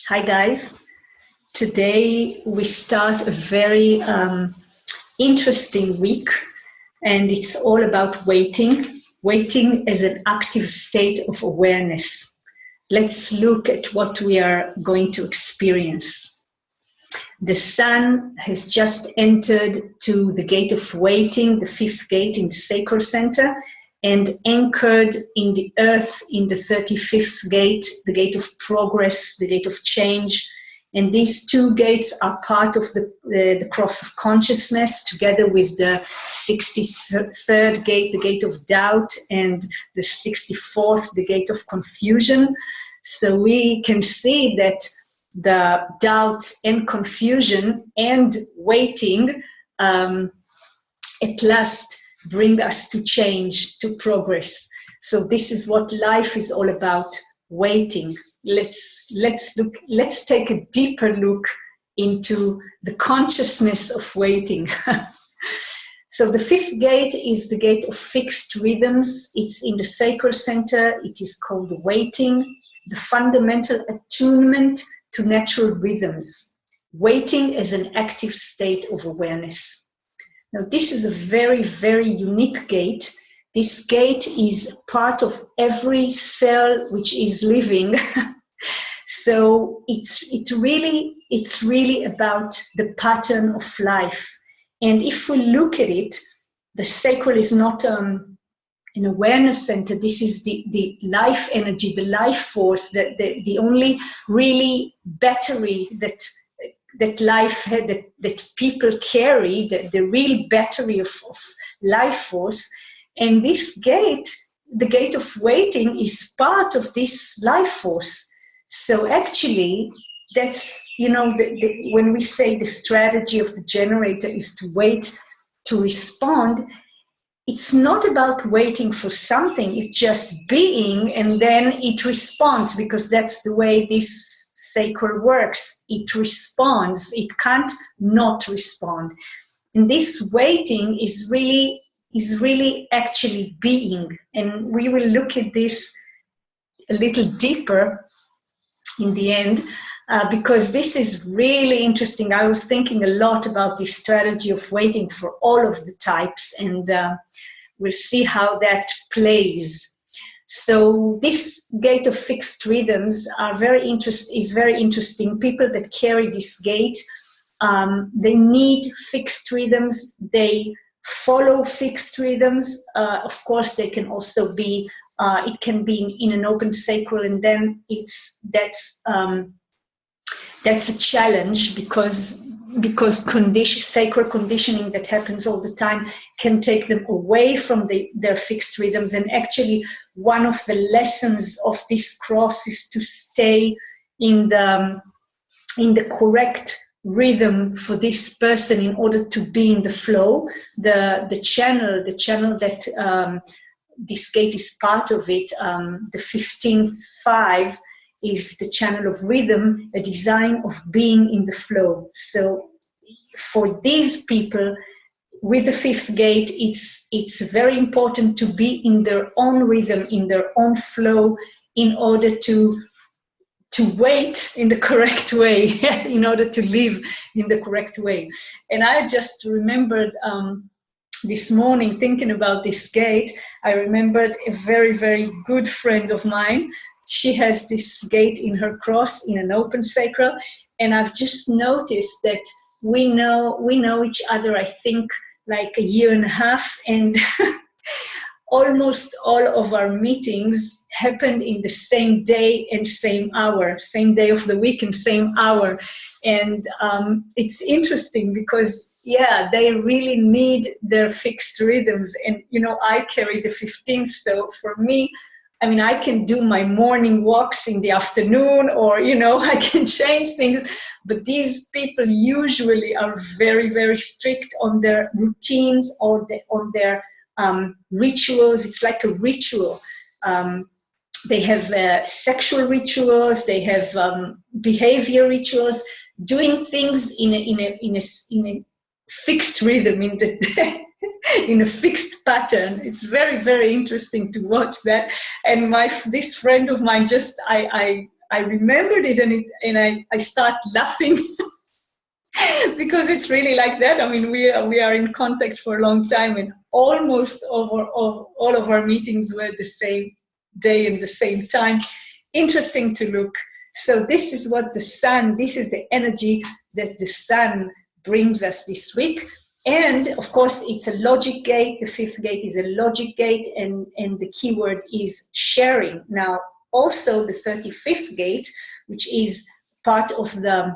Hi guys, today we start a very interesting week, and it's all about waiting. Waiting as an active state of awareness. Let's look at what we are going to experience. The sun has just entered to the gate of waiting, the fifth gate in the sacral center, and anchored in the earth in the 35th gate, the gate of progress, the gate of change. And these two gates are part of the cross of consciousness, together with the 63rd gate, the gate of doubt, and the 64th, the gate of confusion. So we can see that the doubt and confusion and waiting at last bring us to change, to progress. So this is what life is all about, waiting. Let's take a deeper look into the consciousness of waiting. So the fifth gate is the gate of fixed rhythms. It's in the sacral center. It is called waiting, the fundamental attunement to natural rhythms. Waiting as an active state of awareness. Now, this is a very, very unique gate. This gate is part of every cell which is living. So it's really about the pattern of life. And if we look at it, the sacral is not an awareness center. This is the life energy, the life force, the only really battery that life had, that people carry, the real battery of life force. And this gate, the gate of waiting, is part of this life force. So actually, that's, when we say the strategy of the generator is to wait to respond, it's not about waiting for something, it's just being, and then it responds, because that's the way this sacral works. It responds, it can't not respond. And this waiting is really actually being. And we will look at this a little deeper in the end, because this is really interesting. I was thinking a lot about this strategy of waiting for all of the types, and we'll see how that plays. So this gate of fixed rhythms is very interesting. People that carry this gate, they need fixed rhythms. They follow fixed rhythms. Of course, they can also be. It can be in an open sacral, and then that's a challenge, because sacral conditioning that happens all the time can take them away from their fixed rhythms. And actually, one of the lessons of this cross is to stay in the correct rhythm for this person in order to be in the flow. The channel that this gate is part of it, the 15-5, is the channel of rhythm, a design of being in the flow. So for these people with the fifth gate, it's very important to be in their own rhythm, in their own flow, in order to wait in the correct way, in order to live in the correct way. And I just remembered this morning, thinking about this gate, I remembered a very, very good friend of mine. She has this gate in her cross, in an open sacral, and I've just noticed that we know each other, I think, like a year and a half, and almost all of our meetings happened in the same day and same hour, same day of the week and same hour. And it's interesting because, yeah, they really need their fixed rhythms. And, I carry the 15th, so for me, I can do my morning walks in the afternoon, or, I can change things. But these people usually are very, very strict on their routines or on their rituals. It's like a ritual. They have sexual rituals. They have behavior rituals, doing things in a fixed rhythm, in a fixed pattern. It's very, very interesting to watch that. And this friend of mine, I I remembered it, and I start laughing because it's really like that. I mean, we are in contact for a long time, and almost all of our meetings were the same day and the same time. Interesting to look. So this is what the sun, this is the energy that the sun brings us this week. And of course, it's a logic gate. The fifth gate is a logic gate, and the keyword is sharing. Now, also the 35th gate, which is part of the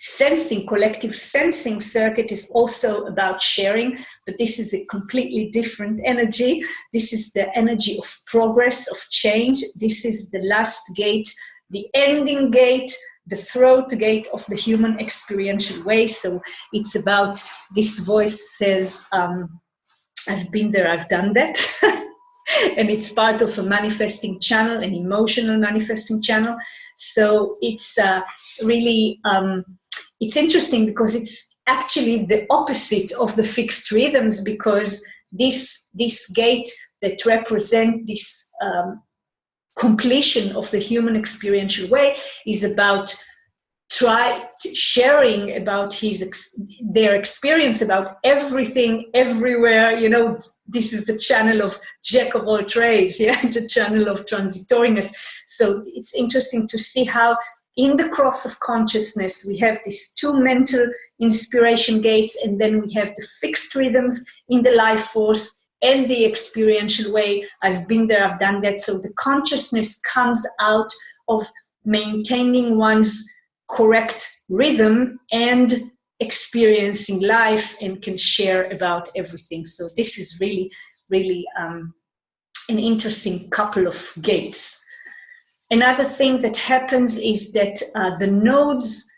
sensing, collective sensing circuit, is also about sharing, but this is a completely different energy. This is the energy of progress, of change. This is the last gate, the ending gate, the throat gate of the human experiential way. So it's about, this voice says, I've been there, I've done that. And it's part of a manifesting channel, an emotional manifesting channel. So it's really, it's interesting because it's actually the opposite of the fixed rhythms, because this gate that represent this completion of the human experiential way is about sharing about their experience, about everything, everywhere. You know, this is the channel of Jack of all trades, yeah, the channel of transitoriness. So it's interesting to see how in the cross of consciousness we have these two mental inspiration gates, and then we have the fixed rhythms in the life force and the experiential way. I've been there, I've done that. So the consciousness comes out of maintaining one's correct rhythm and experiencing life, and can share about everything. So this is really, really an interesting couple of gates. Another thing that happens is that the nodes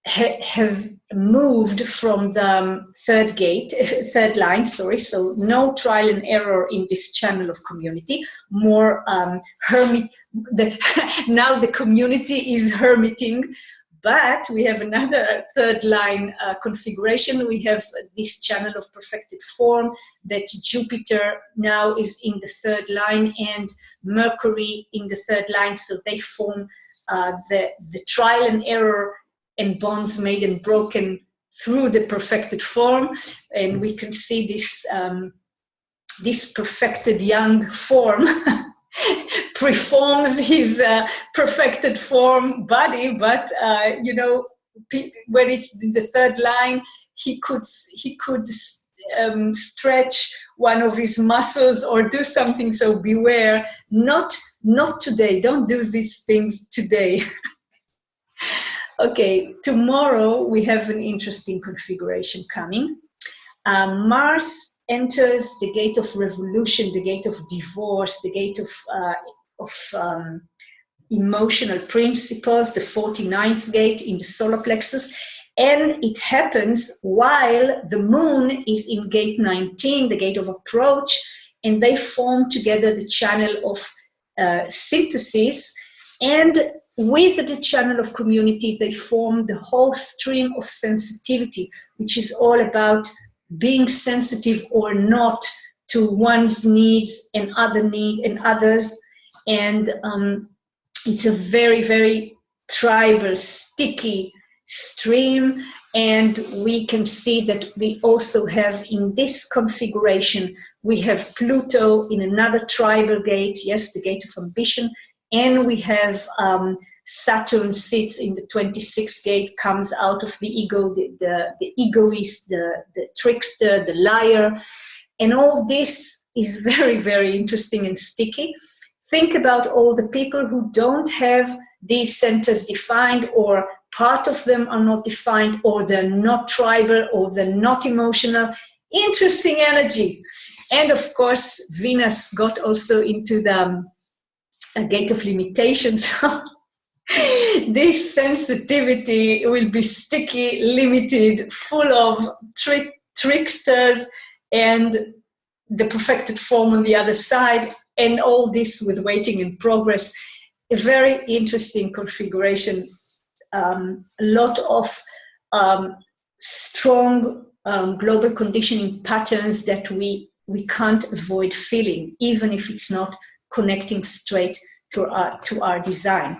have moved from the third line, so no trial and error in this channel of community, more hermit, now the community is hermiting, but we have another third line configuration. We have this channel of perfected form that Jupiter now is in the third line and Mercury in the third line, so they form the trial and error and bonds made and broken through the perfected form. And we can see this, this perfected young form preforms his perfected form body, but you know, when it's in the third line, he could stretch one of his muscles or do something. So beware, not today. Don't do these things today. Okay, tomorrow we have an interesting configuration coming. Mars enters the gate of revolution, the gate of divorce, the gate of emotional principles, the 49th gate in the solar plexus, and it happens while the moon is in gate 19, the gate of approach, and they form together the channel of synthesis, and with the channel of community, they form the whole stream of sensitivity, which is all about being sensitive or not to one's needs and others. And it's a very, very tribal, sticky stream. And we can see that we also have in this configuration, we have Pluto in another tribal gate, yes, the gate of ambition, and we have Saturn sits in the 26th gate, comes out of the ego, the egoist, the trickster, the liar. And all this is very, very interesting and sticky. Think about all the people who don't have these centers defined, or part of them are not defined, or they're not tribal, or they're not emotional. Interesting energy. And of course, Venus got also into the gate of limitations. This sensitivity will be sticky, limited, full of tricksters, and the perfected form on the other side, and all this with waiting in progress. A very interesting configuration. A lot of strong global conditioning patterns that we can't avoid feeling, even if it's not connecting straight to our design.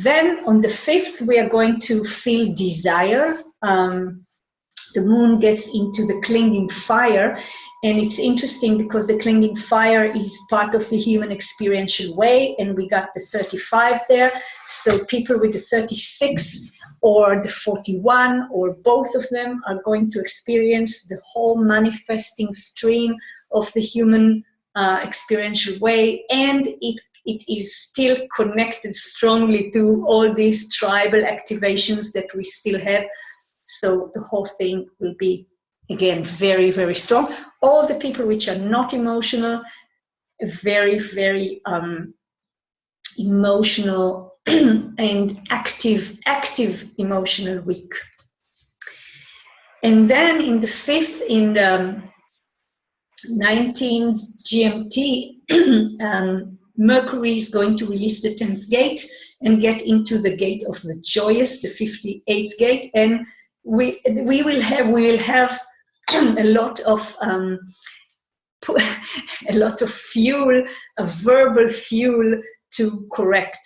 Then on the 5th, we are going to feel desire. The moon gets into the clinging fire, and it's interesting because the clinging fire is part of the human experiential way, and we got the 35 there. So people with the 36 or the 41 or both of them are going to experience the whole manifesting stream of the human experiential way, and it is still connected strongly to all these tribal activations that we still have. So the whole thing will be, again, very, very strong. All the people which are not emotional, a very, very emotional and active emotional week. And then in the 5th, in the 19 GMT, Mercury is going to release the 10th gate and get into the gate of the joyous, the 58th gate, and we will have a lot of fuel, a verbal fuel to correct.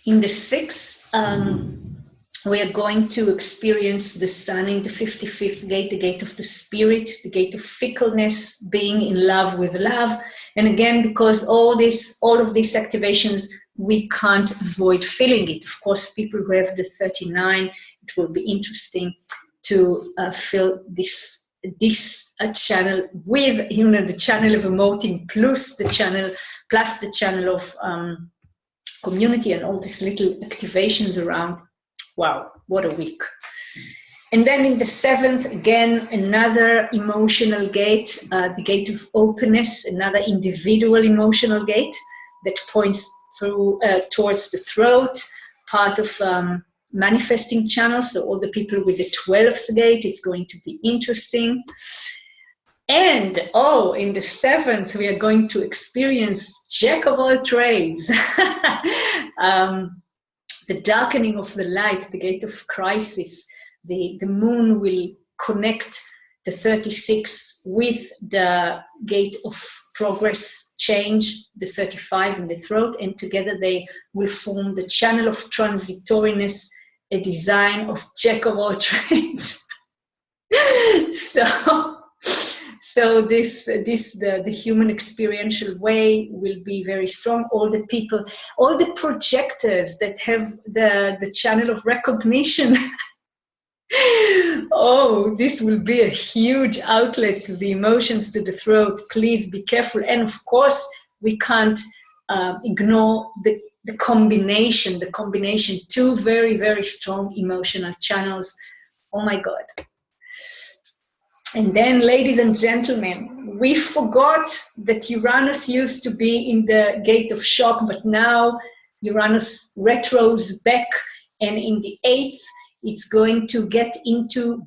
In the 6th, we are going to experience the sun in the 55th gate, the gate of the spirit, the gate of fickleness, being in love with love. And again, because all of these activations, we can't avoid feeling it. Of course, people who have the 39, it will be interesting to feel this channel with, the channel of emoting plus the channel of community and all these little activations around. Wow, what a week. And then in the 7th, again, another emotional gate, the gate of openness, another individual emotional gate that points through towards the throat, part of manifesting channels. So all the people with the 12th gate, it's going to be interesting. And, in the 7th, we are going to experience Jack of all trades. The darkening of the light, the gate of crisis. The moon will connect the 36 with the gate of progress, change, the 35 in the throat, and together they will form the channel of transitoriness, a design of Jack of all trades. So the human experiential way will be very strong. All the people, all the projectors that have the channel of recognition. This will be a huge outlet to the emotions, to the throat. Please be careful. And of course, we can't ignore the combination, two very, very strong emotional channels. Oh my God. And then, ladies and gentlemen, we forgot that Uranus used to be in the gate of shock, but now Uranus retros back, and in the 8th, it's going to get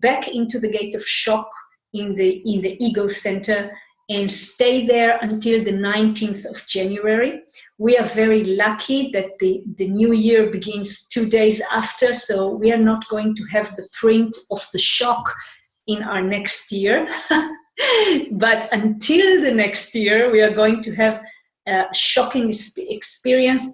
back into the gate of shock in the ego center and stay there until the 19th of January. We are very lucky that the new year begins 2 days after, so we are not going to have the print of the shock in our next year. But until the next year, we are going to have a shocking experience,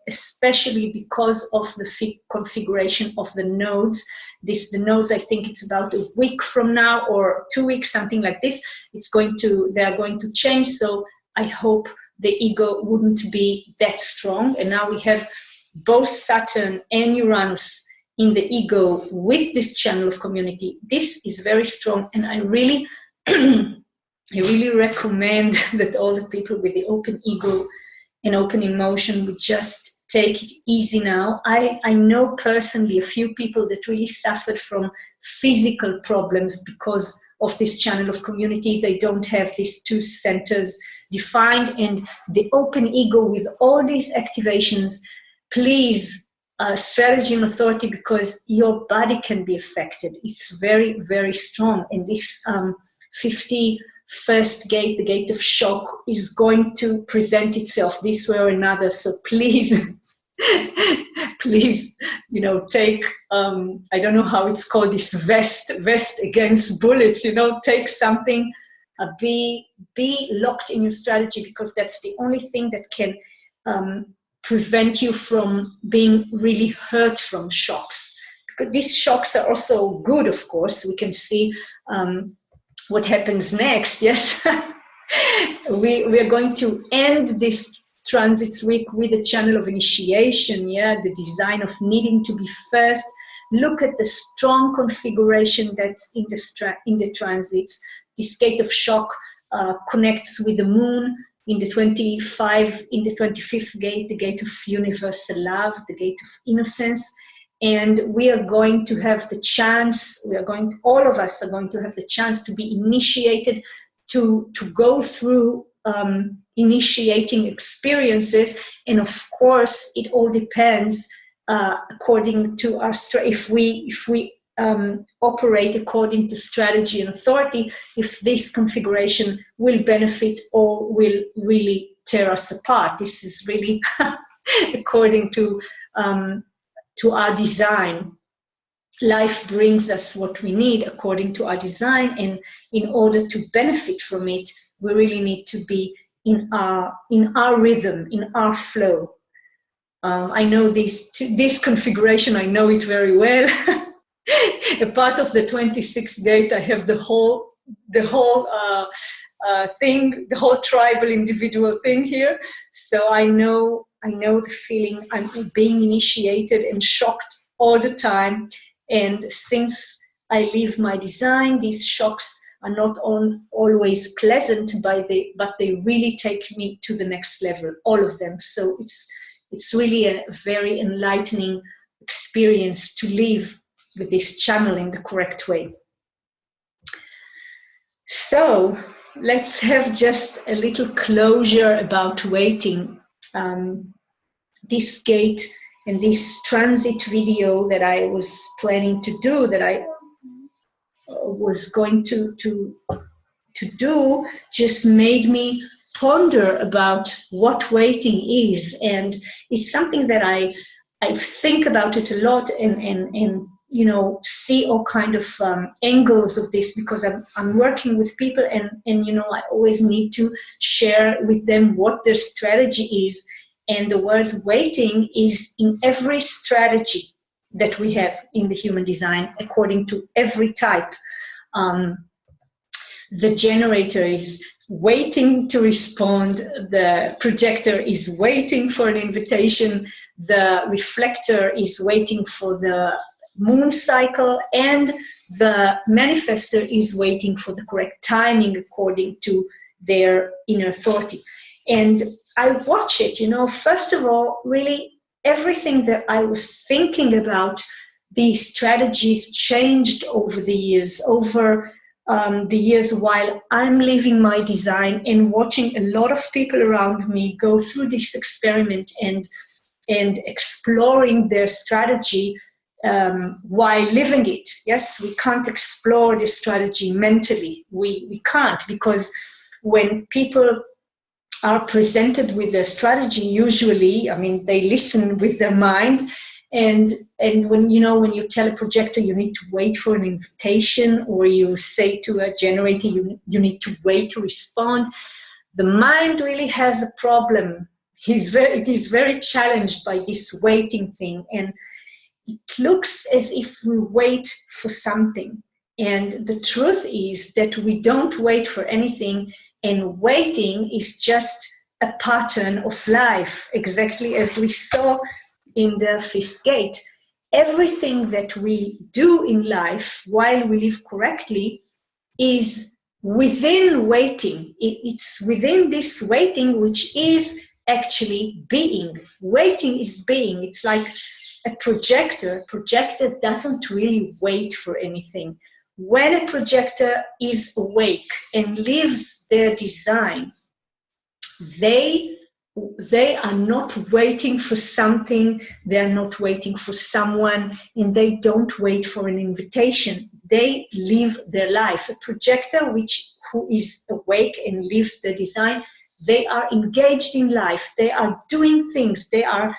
especially because of the configuration of the nodes. The nodes, I think it's about a week from now or 2 weeks, something like this. They are going to change. So I hope the ego wouldn't be that strong. And now we have both Saturn and Uranus in the ego with this channel of community. This is very strong, and I really recommend that all the people with the open ego and open emotion would just take it easy now. I know personally a few people that really suffered from physical problems because of this channel of community. They don't have these two centers defined, and the open ego with all these activations, please, strategy and authority, because your body can be affected. It's very, very strong. And this 51st gate, the gate of shock, is going to present itself this way or another. So please, please, take, I don't know how it's called, this vest against bullets, take something Be locked in your strategy, because that's the only thing that can prevent you from being really hurt from shocks. Because these shocks are also good, of course. We can see what happens next. Yes, we are going to end this transits week with a channel of initiation. Yeah, the design of needing to be first. Look at the strong configuration that's in the transits. This gate of shock connects with the moon in the 25th gate, the gate of universal love, the gate of innocence. And we are going to have the chance, all of us are going to have the chance to be initiated, to go through initiating experiences. And of course, it all depends according to our if we operate according to strategy and authority, if this configuration will benefit or will really tear us apart. This is really according to our design. Life brings us what we need according to our design, and in order to benefit from it, we really need to be in our rhythm, in our flow. I know this configuration, I know it very well. A part of the 26th gate, I have the whole thing, the whole tribal individual thing here. So I know the feeling. I'm being initiated and shocked all the time. And since I live my design, these shocks are not always pleasant, but they really take me to the next level, all of them. So it's really a very enlightening experience to live with this channel in the correct way. So let's have just a little closure about waiting. This gate and this transit video that I was planning to do, that I was going to do, just made me ponder about what waiting is. And it's something that I think about it a lot, and you know, see all kind of angles of this, because I'm working with people, and you know, I always need to share with them what their strategy is. And the word waiting is in every strategy that we have in the human design, according to every type. The generator is waiting to respond, the projector is waiting for an invitation, the reflector is waiting for the moon cycle, and the manifester is waiting for the correct timing according to their inner authority. And I watch it, you know, first of all, really everything that I was thinking about these strategies changed over the years, while I'm living my design and watching a lot of people around me go through this experiment and exploring their strategy while living it. Yes, we can't explore this strategy mentally. We can't, because when people are presented with a strategy, usually, I mean, they listen with their mind. And when you tell a projector you need to wait for an invitation, or you say to a generator you need to wait to respond, the mind really has a problem. It is very challenged by this waiting thing, and it looks as if we wait for something. And the truth is that we don't wait for anything, and waiting is just a pattern of life, exactly as we saw in the 5th gate. Everything that we do in life while we live correctly is within waiting. It's within this waiting, which is actually being. Waiting is being. It's like a projector. A projector doesn't really wait for anything. When a projector is awake and lives their design, they are not waiting for something, they're not waiting for someone, and they don't wait for an invitation. They live their life. A projector who is awake and lives their design, they are engaged in life. They are doing things. They are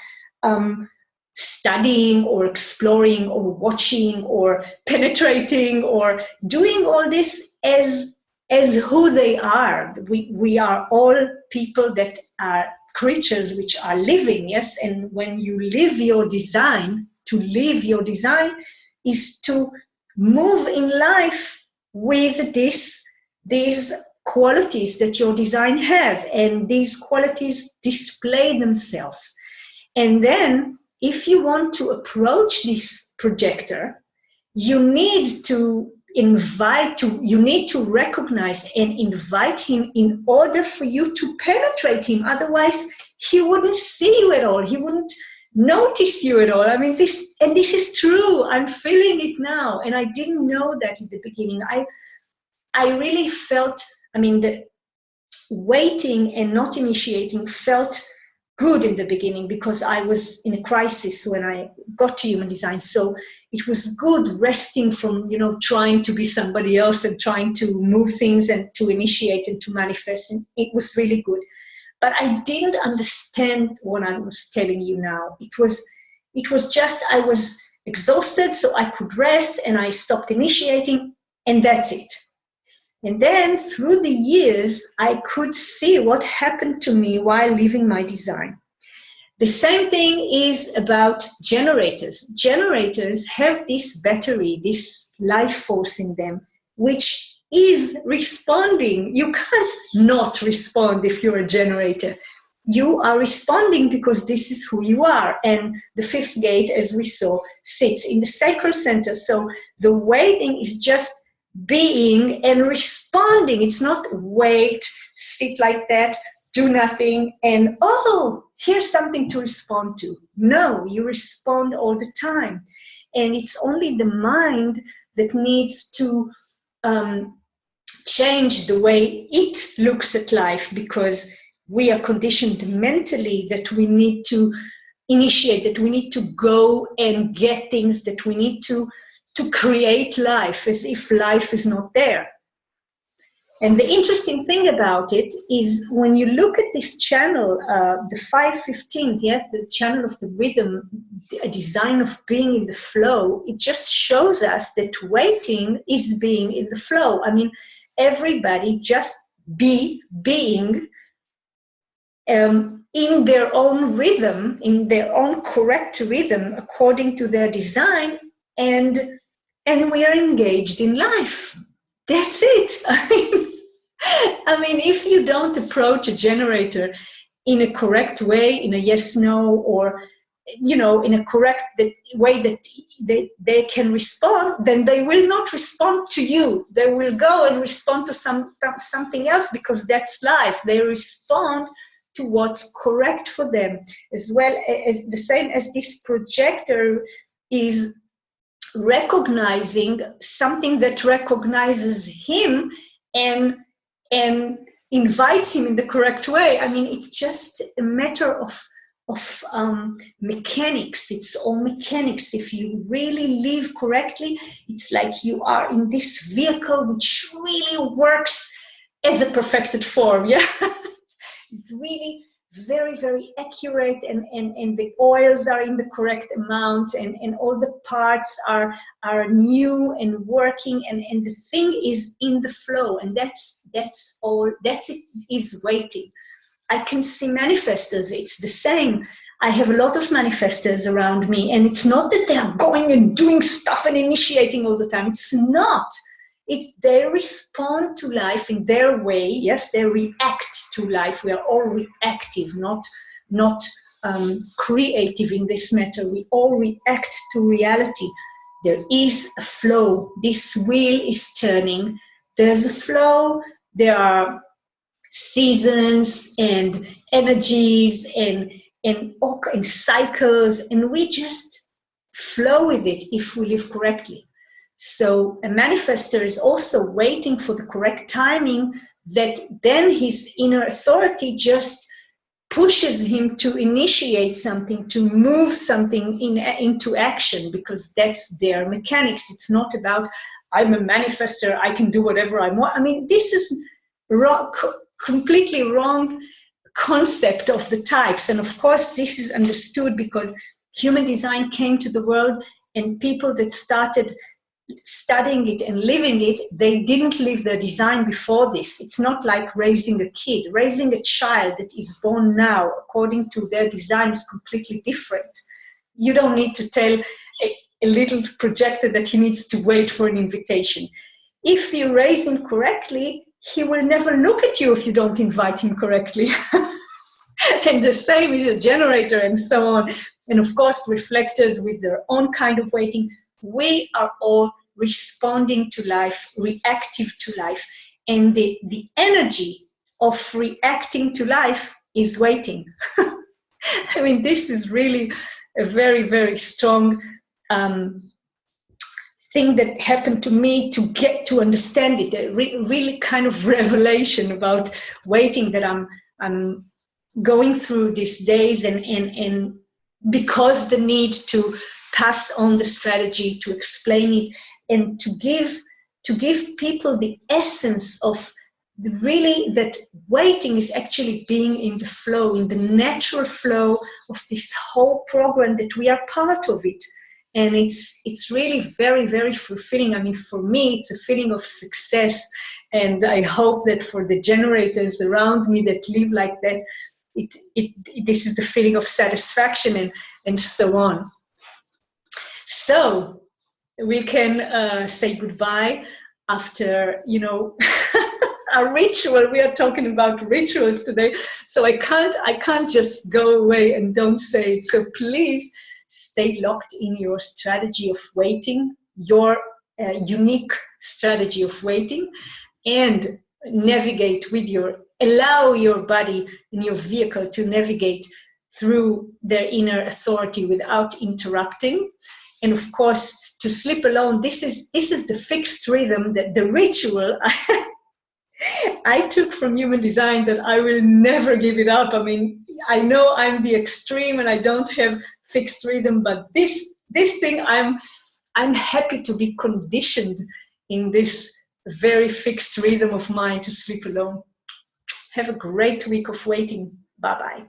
studying or exploring or watching or penetrating or doing all this as as who they are. We are all people that are creatures which are living, yes? And when you live your design, to live your design is to move in life with these qualities that your design have, and these qualities display themselves. And then if you want to approach this projector, you need to you need to recognize and invite him in order for you to penetrate him. Otherwise, he wouldn't see you at all. He wouldn't notice you at all. I mean, this is true. I'm feeling it now. And I didn't know that at the beginning. I really felt, I mean, the waiting and not initiating felt good in the beginning because I was in a crisis when I got to human design. So it was good resting from, trying to be somebody else and trying to move things and to initiate and to manifest. And it was really good. But I didn't understand what I was telling you now. It was just, I was exhausted, so I could rest and I stopped initiating, and that's it. And then through the years, I could see what happened to me while living my design. The same thing is about generators. Generators have this battery, this life force in them, which is responding. You can't not respond if you're a generator. You are responding because this is who you are. And the fifth gate, as we saw, sits in the sacral center. So the waiting is just being and responding. It's not wait, sit like that, do nothing, and here's something to respond to. No, you respond all the time. And it's only the mind that needs to change the way it looks at life, because we are conditioned mentally that we need to initiate, that we need to go and get things, that we need to create life, as if life is not there. And the interesting thing about it is when you look at this channel, the 515th, yes, the channel of the rhythm, a design of being in the flow, it just shows us that waiting is being in the flow. I mean, everybody just being in their own rhythm, in their own correct rhythm, according to their design, and we are engaged in life. That's it. I mean, if you don't approach a generator in a correct way, in a yes/no, or in a correct way that they can respond, then they will not respond to you. They will go and respond to something else, because that's life. They respond to what's correct for them, as well as the same as this projector is recognizing something that recognizes him and invites him in the correct way. I mean, it's just a matter of mechanics. It's all mechanics. If you really live correctly, it's like you are in this vehicle which really works as a perfected form. Yeah, really very, very accurate, and the oils are in the correct amount, and all the parts are new and working, and the thing is in the flow, and that's all. That's it, is waiting. I can see manifestors. It's the same. I have a lot of manifestors around me, and it's not that they are going and doing stuff and initiating all the time. It's not. They respond to life in their way. Yes, they react to life. We are all reactive, not creative in this matter. We all react to reality. There is a flow. This wheel is turning. There's a flow. There are seasons and energies and cycles, and we just flow with it if we live correctly. So a manifestor is also waiting for the correct timing, that then his inner authority just pushes him to initiate something, to move something into action, because that's their mechanics. It's not about, I'm a manifestor, I can do whatever I want. I mean, this is completely wrong concept of the types. And of course, this is understood because human design came to the world, and people that started studying it and living it, they didn't live their design before this. It's not like raising a kid. Raising a child that is born now, according to their design, is completely different. You don't need to tell a little projector that he needs to wait for an invitation. If you raise him correctly, he will never look at you if you don't invite him correctly. And the same is a generator and so on. And of course, reflectors with their own kind of waiting. We are all responding to life, reactive to life. And the energy of reacting to life is waiting. I mean, this is really a very, very strong thing that happened to me to get to understand it. A really kind of revelation about waiting that I'm going through these days, and because the need to pass on the strategy, to explain it, and to give people the essence of really that waiting is actually being in the flow, in the natural flow of this whole program, that we are part of it. And it's really very, very fulfilling. I mean, for me, it's a feeling of success. And I hope that for the generators around me that live like that, this is the feeling of satisfaction and so on. So we can say goodbye after, a ritual. We are talking about rituals today. So I can't just go away and don't say it. So please stay locked in your strategy of waiting, your unique strategy of waiting, and navigate with allow your body and your vehicle to navigate through their inner authority without interrupting. And of course, to sleep alone, this is the fixed rhythm, that the ritual I took from Human Design, that I will never give it up. I mean, I know I'm the extreme and I don't have fixed rhythm, but this thing, I'm happy to be conditioned in this very fixed rhythm of mine to sleep alone. Have a great week of waiting. Bye-bye.